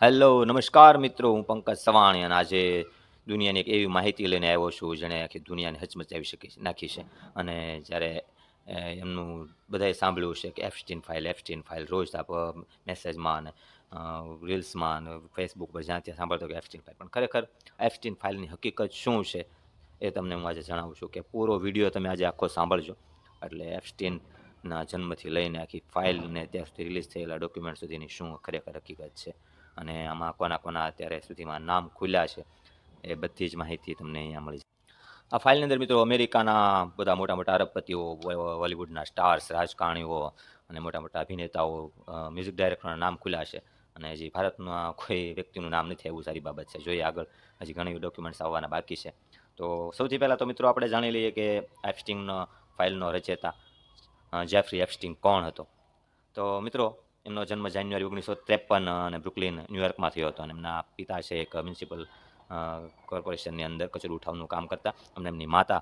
Hello નમસ્કાર મિત્રો, હું પંકજ સવાણી અને આજે દુનિયાની એક એવી માહિતી લઈને આવ્યો છું જેણે આખી દુનિયાને હચમચાવી નાખી છે. અને જ્યારે એમનું બધાએ સાંભળ્યું છે કે એફસ્ટીન ફાઇલ રોજ આપ મેસેજમાં અને રીલ્સમાં અને ફેસબુક પર જ્યાં ત્યાં સાંભળતો કે એફસ્ટીન ફાઇલ, પણ ખરેખર એફસ્ટીન ફાઇલની હકીકત શું છે એ તમને હું આજે જણાવું છું કે પૂરો વિડીયો તમે આજે આખો સાંભળજો. એટલે એફસ્ટીનના જન્મથી લઈને આખી ફાઇલને ત્યાં સુધી રિલીઝ થયેલા ડોક્યુમેન્ટ સુધીની શું ખરેખર હકીકત છે અને આમાં કોના કોના અત્યારે સુધીમાં નામ ખુલ્યા છે એ બધી જ માહિતી તમને અહીંયા મળી જાય. આ ફાઇલની અંદર મિત્રો અમેરિકાના બધા મોટા મોટા અરબપતિઓ, બોલિવૂડના સ્ટાર્સ, રાજકારણીઓ અને મોટા મોટા અભિનેતાઓ, મ્યુઝિક ડાયરેક્ટરના નામ ખુલ્યા છે. અને હજી ભારતમાં કોઈ વ્યક્તિનું નામ નથી આવ્યું, સારી બાબત છે. જોઈએ આગળ હજી ઘણી ડોક્યુમેન્ટ્સ આવવાના બાકી છે. તો સૌથી પહેલાં તો મિત્રો આપણે જાણી લઈએ કે એપ્સ્ટીન ફાઇલનો રચયિતા જેફરી એપ્સ્ટીન કોણ હતો. તો મિત્રો એમનો જન્મ જાન્યુઆરી 1953 અને બ્રુકલિન, ન્યુયોર્કમાં થયો હતો. અને એમના પિતા છે એક મ્યુનિસિપલ કોર્પોરેશનની અંદર કચરું ઉઠાવવાનું કામ કરતા, અને એમની માતા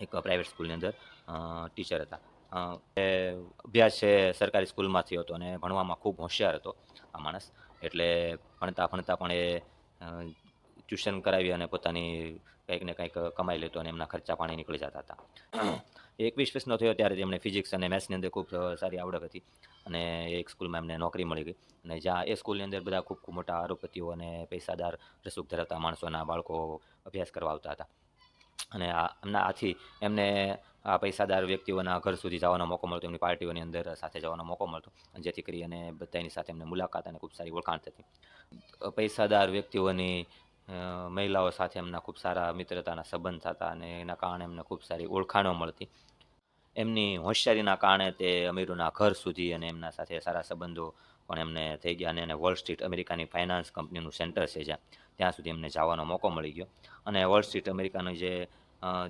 એક પ્રાઇવેટ સ્કૂલની અંદર ટીચર હતા. એ અભ્યાસ છે સરકારી સ્કૂલમાં થયો હતો અને ભણવામાં ખૂબ હોશિયાર હતો આ માણસ. એટલે ભણતા ભણતા પણ એ ટ્યુશન કરાવી અને પોતાની કંઈક ને કંઈક કમાઈ લેતો અને એમના ખર્ચા પાણી નીકળી જતા હતા. 21 વર્ષનો થયો ત્યારે તેમણે ફિઝિક્સ અને મેથ્સની અંદર ખૂબ સારી આવડત હતી અને એક સ્કૂલમાં એમને નોકરી મળી ગઈ. અને જ્યાં એ સ્કૂલની અંદર બધા ખૂબ ખૂબ મોટા આરોપતિઓ અને પૈસાદાર રસૂક ધરાવતા માણસોના બાળકો અભ્યાસ કરવા આવતા હતા. અને એમના આથી એમને આ પૈસાદાર વ્યક્તિઓના ઘર સુધી જવાનો મોકો મળતો, એમની પાર્ટીઓની અંદર સાથે જવાનો મોકો મળતો, જેથી કરી અને બધાની સાથે એમને મુલાકાત અને ખૂબ સારી ઓળખાણ થતી. પૈસાદાર વ્યક્તિઓની મહિલાઓ સાથે એમના ખૂબ સારા મિત્રતાના સંબંધ થતા અને એના કારણે એમને ખૂબ સારી ઓળખાણો મળતી. એમની હોશિયારીના કારણે તે અમીરોના ઘર સુધી અને એમના સાથે સારા સંબંધો પણ એમને થઈ ગયા અને એને વોલ સ્ટ્રીટ, અમેરિકાની ફાઇનાન્સ કંપનીનું સેન્ટર છે જ્યાં, ત્યાં સુધી એમને જવાનો મોકો મળી ગયો. અને વોલ સ્ટ્રીટ અમેરિકાનું જે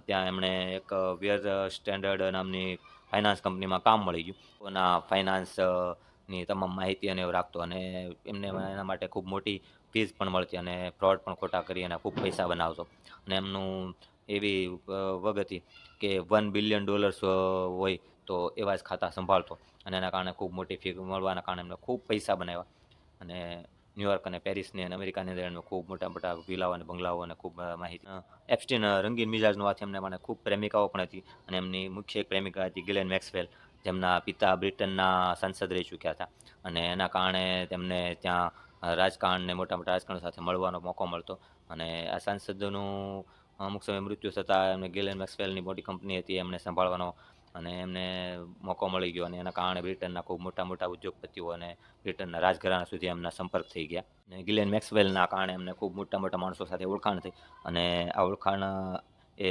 ત્યાં એમણે એક વિયર સ્ટેન્ડર્ડ નામની ફાઇનાન્સ કંપનીમાં કામ મળી ગયું. એના ફાઇનાન્સની તમામ માહિતી અને એવું રાખતો અને એમને એના માટે ખૂબ મોટી ફીસ પણ મળતી અને ફ્રોડ પણ ખોટા કરી અને ખૂબ પૈસા બનાવતો. અને એમનું એવી વગ હતી કે $1 બિલિયન હોય તો એવા જ ખાતા સંભાળતો અને એના કારણે ખૂબ મોટી ફી મળવાના કારણે એમને ખૂબ પૈસા બનાવ્યા. અને ન્યુયોર્ક અને પેરિસની અને અમેરિકાની અંદર એમને ખૂબ મોટા મોટા વિલાઓ અને બંગલાઓ અને ખૂબ માહિતી. એપ્સ્ટીન રંગીન મિજાજનો હોવાથી એમને મને ખૂબ પ્રેમિકાઓ પણ હતી અને એમની મુખ્ય એક પ્રેમિકા હતી ગિલેન મેક્સવેલ, જેમના પિતા બ્રિટનના સાંસદ રહી ચૂક્યા હતા. અને એના કારણે તેમને ત્યાં રાજકારણને મોટા મોટા રાજકારણો સાથે મળવાનો મોકો મળતો. અને આ સાંસદનું અમુક સમય મૃત્યુ થતાં એમને ગિલેન મેક્સવેલની મોટી કંપની હતી એમને સંભાળવાનો અને એમને મોકો મળી ગયો. અને એના કારણે બ્રિટનના ખૂબ મોટા મોટા ઉદ્યોગપતિઓ અને બ્રિટનના રાજઘરાના સુધી એમના સંપર્ક થઈ ગયા. અને ગિલેન મેક્સવેલના કારણે એમને ખૂબ મોટા મોટા માણસો સાથે ઓળખાણ થઈ. અને આ ઓળખાણ એ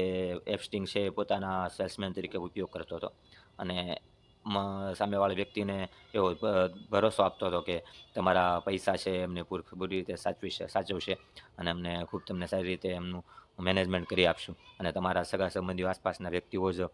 એપ્સ્ટીન છે એ પોતાના સેલ્સમેન તરીકે ઉપયોગ કરતો હતો. અને સામેવાળી વ્યક્તિને એવો ભરોસો આપતો હતો કે તમારા પૈસા છે એમને પૂરી રીતે સાચવશે અને એમને ખૂબ તમને સારી રીતે એમનું મેનેજમેન્ટ કરી આપશું. અને તમારા સગા સંબંધીઓ, આસપાસના વ્યક્તિઓ જ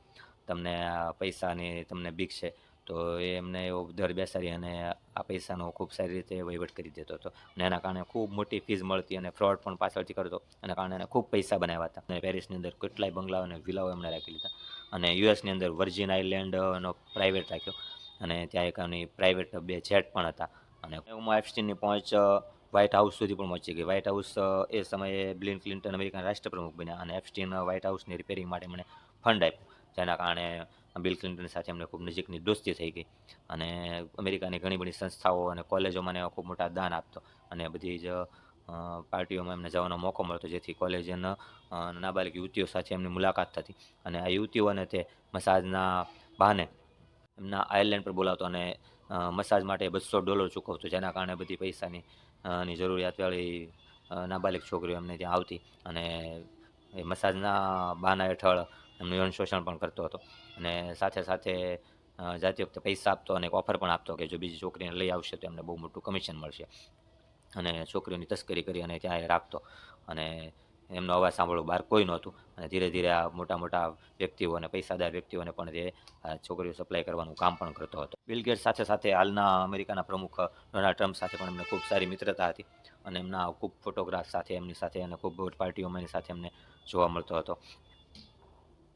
તમને આ પૈસાની તમને બીક છે તો એ એમને એવો દર બેસાડી અને આ પૈસાનો ખૂબ સારી રીતે વહીવટ કરી દેતો હતો. અને એના કારણે ખૂબ મોટી ફીસ મળતી અને ફ્રોડ પણ પાછળથી કરતો. એના કારણે એને ખૂબ પૈસા બનાવ્યા હતા. અને પેરિસની અંદર કેટલાય બંગલાઓ અને વિલાઓ એમણે રાખી લીધા. અને યુએસની અંદર વર્જિન આઇલેન્ડનો પ્રાઇવેટ રાખ્યો અને ત્યાં એક એમની પ્રાઇવેટ 2 જેટ પણ હતા. અને એમાં એપ્સ્ટીનની પહોંચ વ્હાઇટ હાઉસ સુધી પણ પહોંચી ગઈ. વ્હાઇટ હાઉસ એ સમયે બિલ ક્લિન્ટન અમેરિકાના રાષ્ટ્રપ્રમુખ બન્યા અને એપ્સ્ટીન વ્હાઇટ હાઉસની રિપેરિંગ માટે એમણે ફંડ આપ્યું, જેના કારણે બિલ ક્લિન્ટન સાથે એમને ખૂબ નજીકની દોસ્તી થઈ ગઈ. અને અમેરિકાની ઘણી બધી સંસ્થાઓ અને કોલેજોમાં ખૂબ મોટા દાન આપતો અને બધી જ પાર્ટીઓમાં એમને જવાનો મોકો મળતો, જેથી કોલેજના નાબાલિગ યુવતીઓ સાથે એમની મુલાકાત થતી. અને આ યુવતીઓને તે મસાજના બહાને એમના આઇલેન્ડ પર બોલાવતો અને મસાજ માટે $200 ચૂકવતો, જેના કારણે બધી પૈસાની ની જરૂરિયાતવાળી નાબાલિગ છોકરીઓ એમને ત્યાં આવતી અને એ મસાજના બહાના હેઠળ એમનું યૌન શોષણ પણ કરતો હતો. અને સાથે સાથે જાતી વખતે પૈસા આપતો અને એક ઓફર પણ આપતો કે જો બીજી છોકરીને લઈ આવશે તો એમને બહુ મોટું કમિશન મળશે. અને છોકરીઓની તસ્કરી કરી અને ત્યાં એ રાખતો અને એમનો અવાજ સાંભળવો બહાર કોઈ નહોતું. અને ધીરે ધીરે આ મોટા મોટા વ્યક્તિઓ અને પૈસાદાર વ્યક્તિઓને પણ તે છોકરીઓ સપ્લાય કરવાનું કામ પણ કરતો હતો. બિલ ગેટ્સ સાથે સાથે હાલના અમેરિકાના પ્રમુખ ડોનાલ્ડ ટ્રમ્પ સાથે પણ એમને ખૂબ સારી મિત્રતા હતી અને એમના ખૂબ ફોટોગ્રાફ સાથે એમની સાથે અને ખૂબ પાર્ટીઓમાં એની સાથે એમને જોવા મળતો હતો.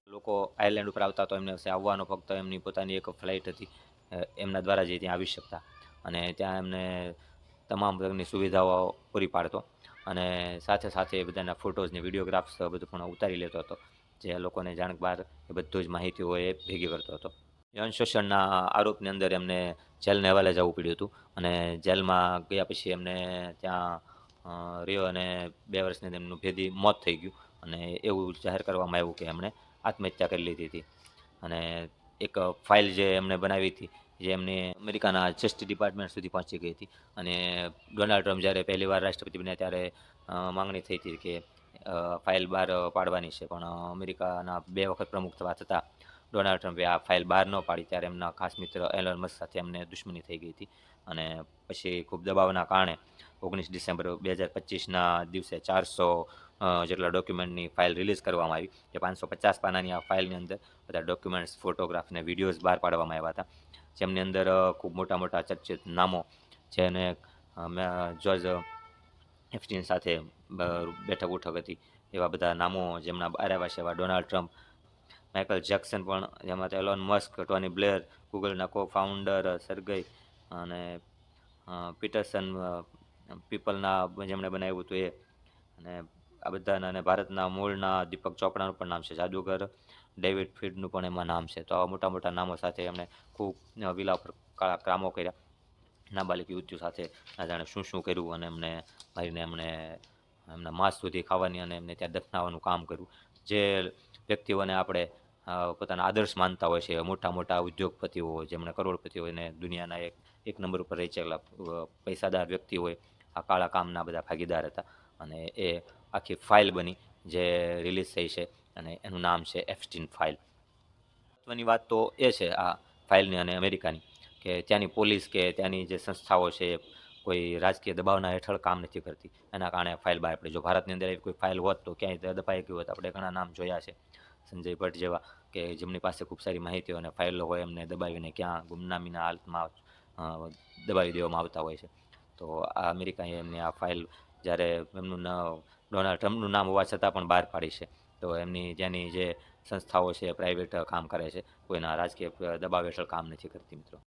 લોકો આઇલેન્ડ ઉપર આવતા તો એમને આવવાનો ફક્ત એમની પોતાની એક ફ્લાઇટ હતી, એમના દ્વારા જ ત્યાં આવી શકતા. અને ત્યાં એમને તમામ પ્રકારની સુવિધાઓ પૂરી પાડતો અને સાથે સાથે બધાના ફોટોઝ ને વિડીયોગ્રાફ્સ બધું પણ ઉતારી લેતો હતો. જે લોકોને જાણ-બહાર એ બધું જ માહિતીઓ એ ભેગી કરતો હતો. યૌન શોષણના આરોપની અંદર એમને જેલને હવાલે જવું પડ્યું હતું અને જેલમાં ગયા પછી એમને ત્યાં રહ્યો અને 2 વર્ષની અંદર એમનું ભેદી મોત થઈ ગયું અને એવું જાહેર કરવામાં આવ્યું કે એમણે આત્મહત્યા કરી લીધી હતી. અને એક ફાઇલ જે એમણે બનાવી હતી, જે એમની અમેરિકાના જસ્ટિસ ડિપાર્ટમેન્ટ સુધી પહોંચી ગઈ હતી અને ડોનાલ્ડ ટ્રમ્પ જ્યારે પહેલીવાર રાષ્ટ્રપતિ બન્યા ત્યારે માંગણી થઈ હતી કે ફાઇલ બહાર પાડવાની છે, પણ અમેરિકાના 2 વખત પ્રમુખ થવા છતાં ડોનાલ્ડ ટ્રમ્પે આ ફાઇલ બહાર ન પાડી. ત્યારે એમના ખાસ મિત્ર એલોન મસ્ક સાથે એમને દુશ્મની થઈ ગઈ હતી અને પછી ખૂબ દબાવના કારણે 19 ડિસેમ્બર 2025ના દિવસે 400 જેટલા ડોક્યુમેન્ટની ફાઇલ રિલીઝ કરવામાં આવી. જે 550 પાનાની આ ફાઇલની અંદર બધા ડોક્યુમેન્ટ્સ, ફોટોગ્રાફ ને વિડીયોઝ બહાર પાડવામાં આવ્યા હતા. જેમની અંદર ખૂબ મોટા ચર્ચિત નામો, જેને જ્યોર્જ એપ્સ્ટીન સાથે બેઠક ઉઠક હતી, એવા બધા નામો જેમના બહાર આવ્યા છે, એવા ડોનાલ્ડ ટ્રમ્પ, માઇકલ જેક્સન પણ, જેમાં એલોન મસ્ક, ટોની બ્લેર, ગૂગલના કો-ફાઉન્ડર સર્ગેય અને પીટરસન, પીપલના જેમણે બનાવ્યું હતું એ, અને આ બધાના, અને ભારતના મૂળના દીપક ચોપડાનું પણ નામ છે, જાદુગર ડેવિડ ફીડનું પણ એમાં નામ છે. તો આવા મોટા નામો સાથે એમણે ખૂબ વિલા ઉપર કાળા કામો કર્યા. નાબાલિગ યુવતીઓ સાથે ના જાણે શું કર્યું અને એમને મારીને એમણે એમના માંસ સુધી ખાવાની અને એમને ત્યાં દફનાવવાનું કામ કર્યું. જે વ્યક્તિઓને આપણે પોતાના આદર્શ માનતા હોય છે, મોટા ઉદ્યોગપતિઓ, જેમણે કરોડપતિઓ અને દુનિયાના એક નંબર ઉપર રહી ચેલા પૈસાદાર વ્યક્તિ હોય, આ કાળા કામના બધા ભાગીદાર હતા અને એ આખી ફાઇલ બની જે રિલીઝ થઈ છે અને એનું નામ છે એપ્સ્ટીન ફાઇલ. મહત્વની વાત તો એ છે આ ફાઇલની અને અમેરિકાની, કે ત્યાંની પોલીસ કે ત્યાંની જે સંસ્થાઓ છે કોઈ રાજકીય દબાવના હેઠળ કામ નથી કરતી. એના કારણે ફાઇલ બહાર પડી. જો ભારતની અંદર એવી કોઈ ફાઇલ હોત તો ક્યાંય દબાઈ ગઈ હોત. આપણે ઘણા નામ જોયા છે, સંજય ભટ્ટ જેવા, કે જેમની પાસે ખૂબ સારી માહિતીઓ અને ફાઇલો હોય, એમને દબાવીને ક્યાં ગુમનામીના હાલતમાં દબાવી દેવામાં આવતા હોય છે. તો આ અમેરિકાએ એમની આ ફાઇલ જ્યારે એમનું ડોનાલ્ડ ટ્રમ્પનું નામ હોવા છતાં પણ બહાર પાડી છે. તો એમની ત્યાંની જે સંસ્થાઓ છે પ્રાઇવેટ કામ કરે છે, કોઈના રાજકીય દબાવ હેઠળ કામ નથી કરતી મિત્રો.